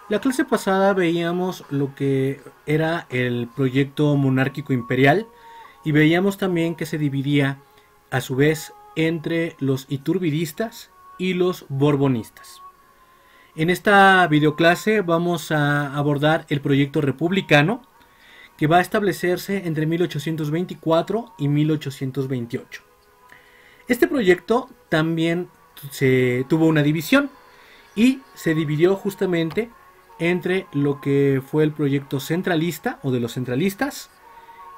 La clase pasada veíamos lo que era el proyecto monárquico imperial y veíamos también que se dividía a su vez entre los iturbidistas y los borbonistas. En esta videoclase vamos a abordar el proyecto republicano que va a establecerse entre 1824 y 1828. Este proyecto también se tuvo una división y se dividió justamente entre lo que fue el proyecto centralista o de los centralistas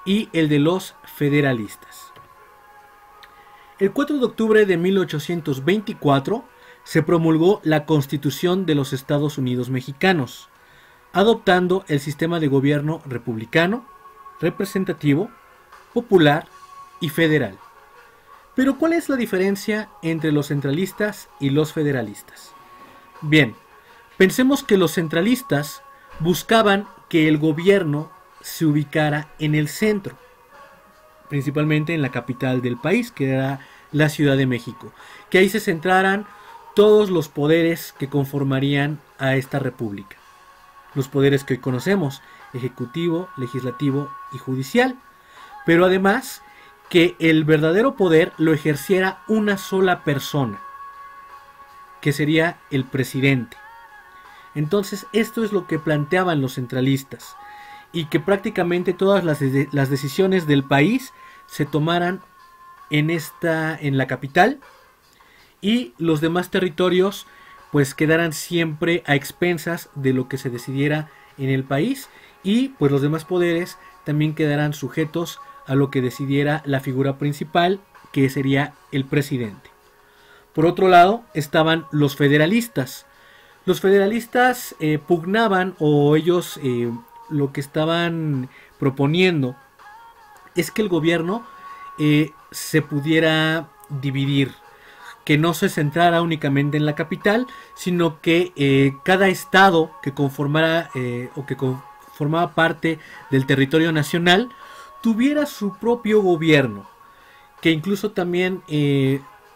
y el de los federalistas. El 4 de octubre de 1824 se promulgó la Constitución de los Estados Unidos Mexicanos, adoptando el sistema de gobierno republicano, representativo, popular y federal. Pero ¿cuál es la diferencia entre los centralistas y los federalistas? Bien, pensemos que los centralistas buscaban que el gobierno se ubicara en el centro, principalmente en la capital del país, que era la Ciudad de México, que ahí se centraran todos los poderes que conformarían a esta república. Los poderes que hoy conocemos, ejecutivo, legislativo y judicial, pero además que el verdadero poder lo ejerciera una sola persona, que sería el presidente. Entonces esto es lo que planteaban los centralistas, y que prácticamente todas las decisiones del país se tomaran en la capital, y los demás territorios pues quedaran siempre a expensas de lo que se decidiera en el país, y pues los demás poderes también quedarán sujetos a lo que decidiera la figura principal, que sería el presidente. Por otro lado estaban los federalistas. Los federalistas pugnaban, o ellos lo que estaban proponiendo es que el gobierno se pudiera dividir, que no se centrara únicamente en la capital, sino que cada estado que conformara o que formaba parte del territorio nacional tuviera su propio gobierno, que incluso también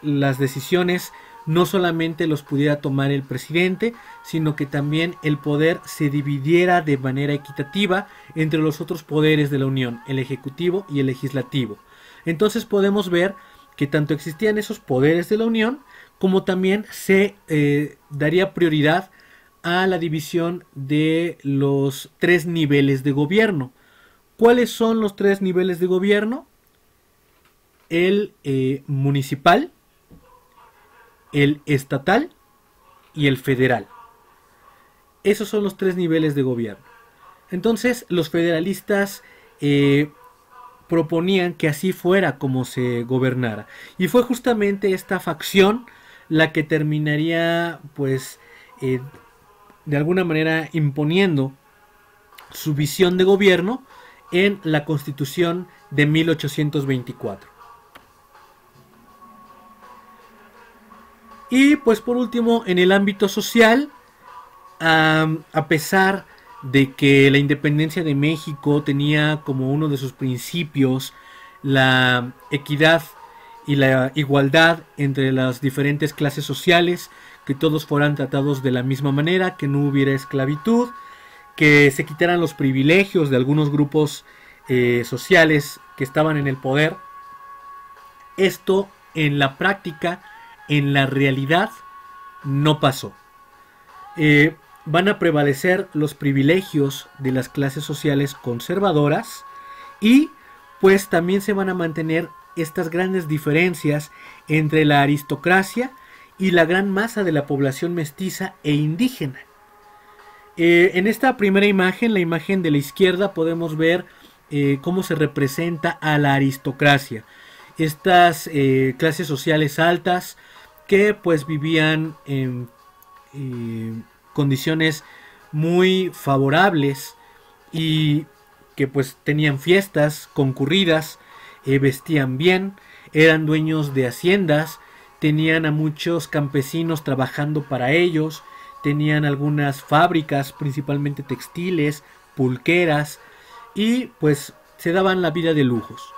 las decisiones no solamente los pudiera tomar el presidente, sino que también el poder se dividiera de manera equitativa entre los otros poderes de la Unión, el ejecutivo y el legislativo. Entonces podemos ver que tanto existían esos poderes de la Unión, como también se daría prioridad a la división de los tres niveles de gobierno. ¿Cuáles son los tres niveles de gobierno? El municipal, el estatal y el federal. Esos son los tres niveles de gobierno. Entonces los federalistas proponían que así fuera como se gobernara, y fue justamente esta facción la que terminaría pues de alguna manera imponiendo su visión de gobierno en la Constitución de 1824. Y pues por último, en el ámbito social, a pesar de que la independencia de México tenía como uno de sus principios la equidad y la igualdad entre las diferentes clases sociales, que todos fueran tratados de la misma manera, que no hubiera esclavitud, que se quitaran los privilegios de algunos grupos sociales que estaban en el poder. Esto en la práctica, en la realidad, no pasó. Van a prevalecer los privilegios de las clases sociales conservadoras, y pues también se van a mantener estas grandes diferencias entre la aristocracia y la gran masa de la población mestiza e indígena. En esta primera imagen, la imagen de la izquierda, podemos ver cómo se representa a la aristocracia. Estas clases sociales altas que pues vivían en condiciones muy favorables, y que pues tenían fiestas concurridas, vestían bien, eran dueños de haciendas, tenían a muchos campesinos trabajando para ellos, tenían algunas fábricas, principalmente textiles, pulqueras, y pues se daban la vida de lujos.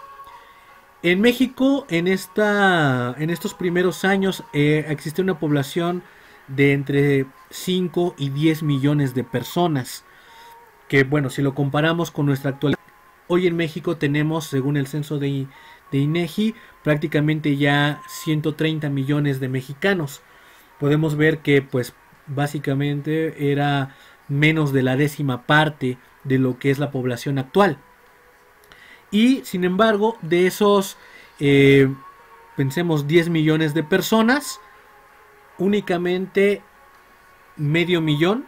En México, en estos primeros años, existe una población de entre 5 y 10 millones de personas. Que bueno, si lo comparamos con nuestra actualidad, hoy en México tenemos, según el censo de INEGI, prácticamente ya 130 millones de mexicanos. Podemos ver que pues básicamente era menos de la décima parte de lo que es la población actual. Y sin embargo, de esos, pensemos 10 millones de personas, únicamente medio millón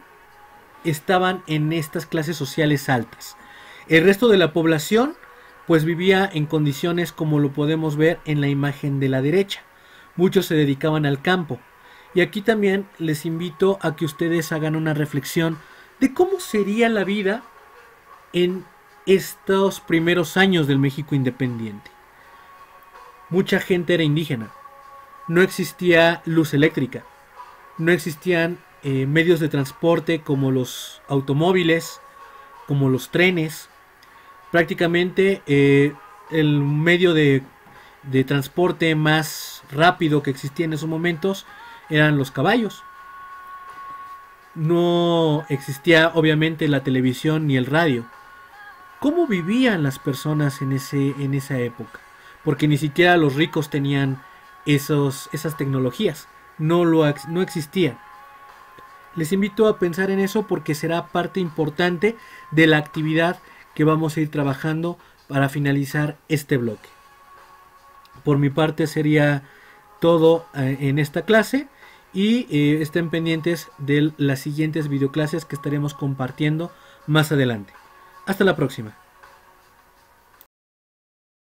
estaban en estas clases sociales altas. El resto de la población pues vivía en condiciones como lo podemos ver en la imagen de la derecha. Muchos se dedicaban al campo. Y aquí también les invito a que ustedes hagan una reflexión de cómo sería la vida en estos primeros años del México independiente. Mucha gente era indígena. No existía luz eléctrica. No existían medios de transporte como los automóviles, como los trenes. Prácticamente el medio de transporte más rápido que existía en esos momentos eran los caballos. No existía obviamente la televisión ni el radio. ¿Cómo vivían las personas en esa época? Porque ni siquiera los ricos tenían esas tecnologías. No existían. Les invito a pensar en eso porque será parte importante de la actividad que vamos a ir trabajando para finalizar este bloque. Por mi parte sería todo en esta clase y estén pendientes de las siguientes videoclases que estaremos compartiendo más adelante. Hasta la próxima.